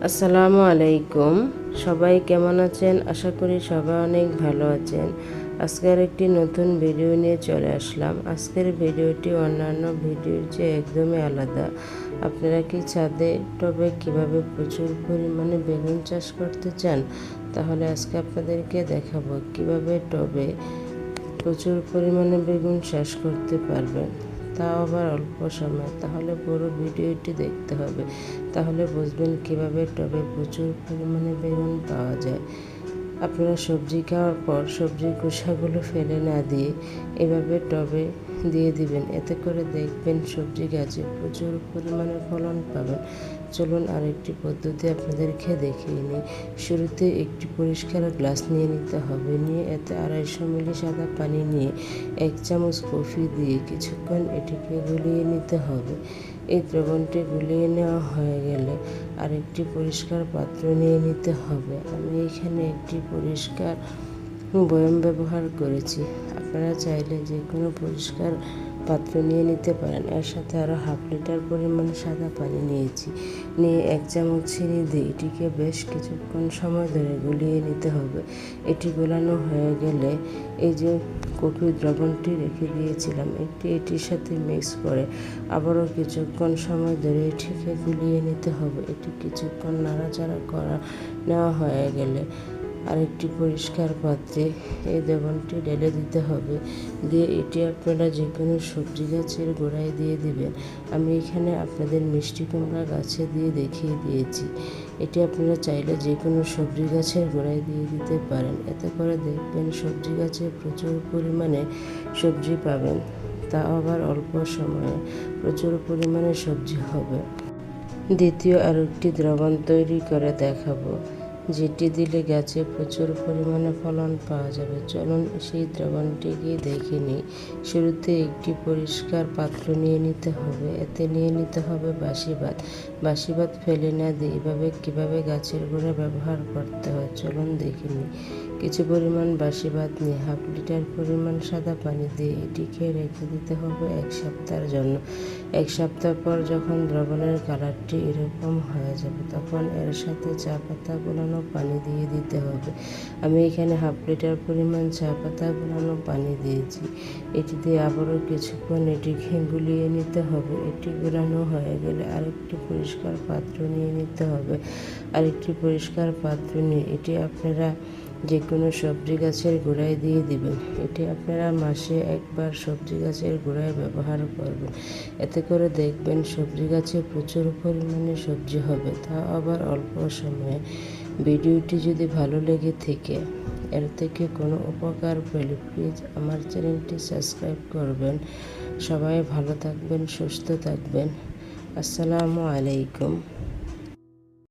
আসসালামু আলাইকুম। সবাই কেমন আছেন? আশা করি সবাই অনেক ভালো আছেন। আজকের একটি নতুন ভিডিও নিয়ে চলে আসলাম। আজকের ভিডিওটি অন্যান্য ভিডিওর চেয়ে একদমই আলাদা। আপনারা কি ছাদে টবে কিভাবে প্রচুর পরিমাণে বেগুন চাষ করতে চান? তাহলে আজকে আপনাদেরকে দেখাবো কিভাবে টবে প্রচুর পরিমাণে বেগুন চাষ করতে পারবেন, তাও আবার অল্প সময়। তাহলে পুরো ভিডিওটি দেখতে হবে, তাহলে বুঝবেন কিভাবে টবে প্রচুর পরিমাণে বেগুন পাওয়া যায়। আপনারা সবজি খাওয়ার পর সবজির খোসাগুলো ফেলে না দিয়ে এভাবে টবে দিয়ে দিবেন, এতে করে দেখবেন সবজি গাছে প্রচুর পরিমাণে ফলন পাবেন। চলুন আরেকটি পদ্ধতি আপনাদেরকে দেখিয়ে নিই। শুরুতে একটি পরিষ্কার গ্লাস নিয়ে নিতে হবে, নিয়ে এতে 250 মিলি সাদা পানি নিয়ে 1 চামচ কফি দিয়ে কিছুক্ষণ এটিকে গুলিয়ে নিতে হবে। এই দ্রবণটি গুলিয়ে নেওয়া হয়ে গেলে আরেকটি পরিষ্কার পাত্র নিয়ে নিতে হবে। আমি এখানে একটি পরিষ্কার বয়াম ব্যবহার করেছি। আপনারা চাইলে যে কোনো পরিষ্কার পাত্র নিয়ে নিতে পারেন। এর সাথে আরও 1/2 লিটার পরিমাণ সাদা পানি নিয়েছি, নিয়ে 1 চামচ চিনি দিয়ে এটিকে বেশ কিছুক্ষণ সময় ধরে গুলিয়ে নিতে হবে। এটি গোলানো হয়ে গেলে এই যে কফির দ্রবণটি রেখে দিয়েছিলাম এটির সাথে মিক্স করে আবারও কিছুক্ষণ সময় ধরে এটিকে গুলিয়ে নিতে হবে। এটি কিছুক্ষণ নাড়াচাড়া নেওয়া হয়ে গেলে আরেকটি পরিষ্কার পাত্রে এই দ্রবণটি ঢেলে দিতে হবে, দিয়ে এটি আপনারা যে কোনো সবজি গাছের গোড়ায় দিয়ে দিবেন। আমি এখানে আপনাদের মিষ্টি কুমড়া গাছে দিয়ে দেখিয়ে দিয়েছি। এটি আপনারা চাইলে যে কোনো সবজি গাছের গোড়ায় দিয়ে দিতে পারেন, এতে করে দেখবেন সবজি গাছে প্রচুর পরিমাণে সবজি পাবেন, তা আবার অল্প সময়ে প্রচুর পরিমাণে সবজি হবে। দ্বিতীয় আরেকটি দ্রবণ তৈরি করে দেখাবো, যেটি দিলে গাছে প্রচুর পরিমাণে ফলন পাওয়া যাবে। চলুন সেই দ্রবণটিকে দেখে নিই। শুরুতে একটি পরিষ্কার পাত্র নিয়ে নিতে হবে, এতে নিয়ে নিতে হবে বাসি ভাত ফেলে না দিয়ে এভাবে কীভাবে গাছের গোড়া ব্যবহার করতে হয় চলুন দেখে নিই। কিছু পরিমাণ বাসি ভাত নিয়ে 1/2 লিটার পরিমাণ সাদা পানি দিয়ে এটিকে রেখে দিতে হবে 1 সপ্তাহের জন্য। 1 সপ্তাহ পর যখন দ্রবণের কালারটি এরকম হয়ে যাবে তখন এর সাথে চা পাতা গোলানো পানি দিয়ে দিতে হবে। আমি এখানে 1/2 লিটার পরিমাণ চা পাতা গোলানো পানি দিয়েছি। এটি দিয়ে আবারও কিছুক্ষণ এটিকে গুলিয়ে নিতে হবে। এটি গোলানো হয়ে গেলে আরেকটি পরিষ্কার পাত্র নিয়ে নিতে হবে। আরেকটি পরিষ্কার পাত্র নিয়ে এটি আপনারা যে কোনো সবজি গাছের গোড়ায় দিয়ে দিবেন। এটি আপনারা মাসে একবার সবজি গাছের গোড়ায় ব্যবহার করবেন, এতে করে দেখবেন সবজি গাছে প্রচুর পরিমাণে সবজি হবে, তা আবার অল্প সময়ে। ভিডিওটি যদি ভালো লেগে থাকে, এর থেকে কোনো উপকার পেলে প্লিজ আমার চ্যানেলটি সাবস্ক্রাইব করবেন। সবাই ভালো থাকবেন, সুস্থ থাকবেন। আসসালামু আলাইকুম।